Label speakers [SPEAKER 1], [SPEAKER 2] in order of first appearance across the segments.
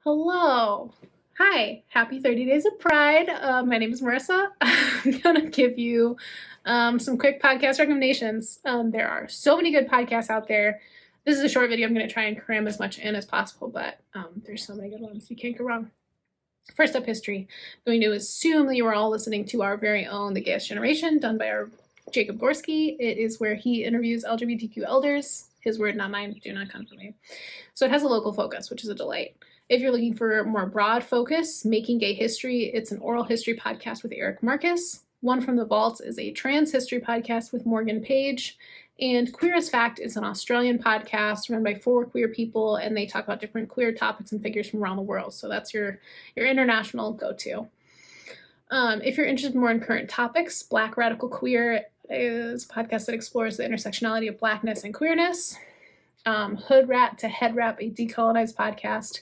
[SPEAKER 1] Hello. Hi. Happy 30 Days of Pride. My name is Marissa. I'm going to give you some quick podcast recommendations. There are so many good podcasts out there. This is a short video. I'm going to try and cram as much in as possible, but there's so many good ones. You can't go wrong. First up, history. I'm going to assume that you are all listening to our very own The Gayest Generation, done by our Jacob Gorski. It is where he interviews LGBTQ elders. His word, not mine. Do not come for me. So it has a local focus, which is a delight. If you're looking for a more broad focus, Making Gay History, it's an oral history podcast with Eric Marcus. One from the Vaults is a trans history podcast with Morgan Page. And Queer as Fact is an Australian podcast run by 4 queer people, and they talk about different queer topics and figures from around the world. So that's your international go-to. If you're interested more in current topics, Black Radical Queer is a podcast that explores the intersectionality of Blackness and queerness. Hoodrat to Headwrap, a Decolonized podcast.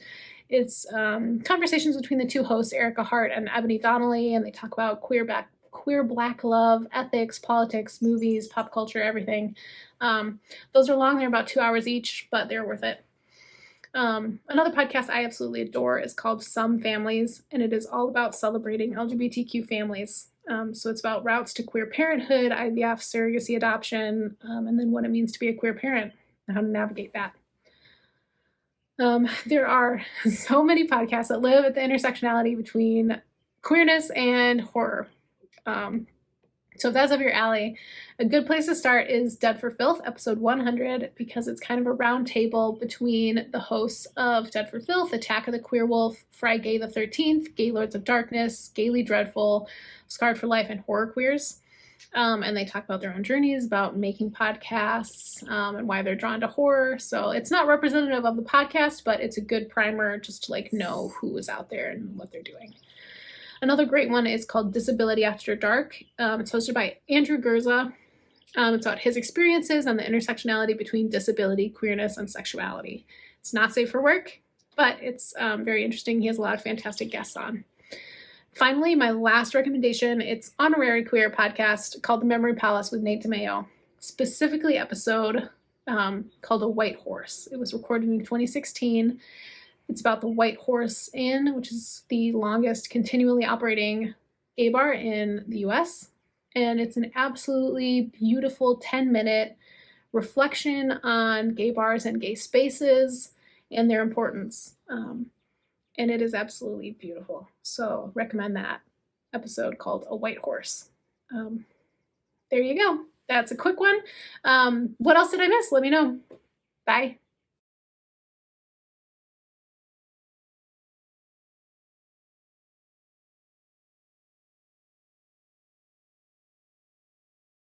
[SPEAKER 1] It's conversations between the two hosts, Erica Hart and Ebony Donnelly, and they talk about queer Black love, ethics, politics, movies, pop culture, everything. Those are long. They're about 2 hours each, but they're worth it. Another podcast I absolutely adore is called Some Families, and it is all about celebrating LGBTQ families. So it's about routes to queer parenthood, IVF, surrogacy, adoption, and then what it means to be a queer parent and how to navigate that. There are so many podcasts that live at the intersectionality between queerness and horror. So if that's up your alley, a good place to start is Dead for Filth, episode 100, because it's kind of a round table between the hosts of Dead for Filth, Attack of the Queerwolf, FriGAY the 13th, Gaylords of Darkness, Gaily Dreadful, Scarred for Life, and Horror Queers. And they talk about their own journeys, about making podcasts, and why they're drawn to horror. So it's not representative of the podcast, but it's a good primer just to know who is out there and what they're doing. Another great one is called Disability After Dark. It's hosted by Andrew Gurza. It's about his experiences and the intersectionality between disability, queerness, and sexuality. It's not safe for work, but it's very interesting. He has a lot of fantastic guests on. Finally, my last recommendation, it's Honorary Queer podcast called The Memory Palace with Nate DeMeo, specifically episode called A White Horse. It was recorded in 2016. It's about the White Horse Inn, which is the longest continually operating gay bar in the US. And it's an absolutely beautiful 10-minute reflection on gay bars and gay spaces and their importance. And it is absolutely beautiful. So recommend that episode called A White Horse. There you go. That's a quick one. What else did I miss? Let me know. Bye.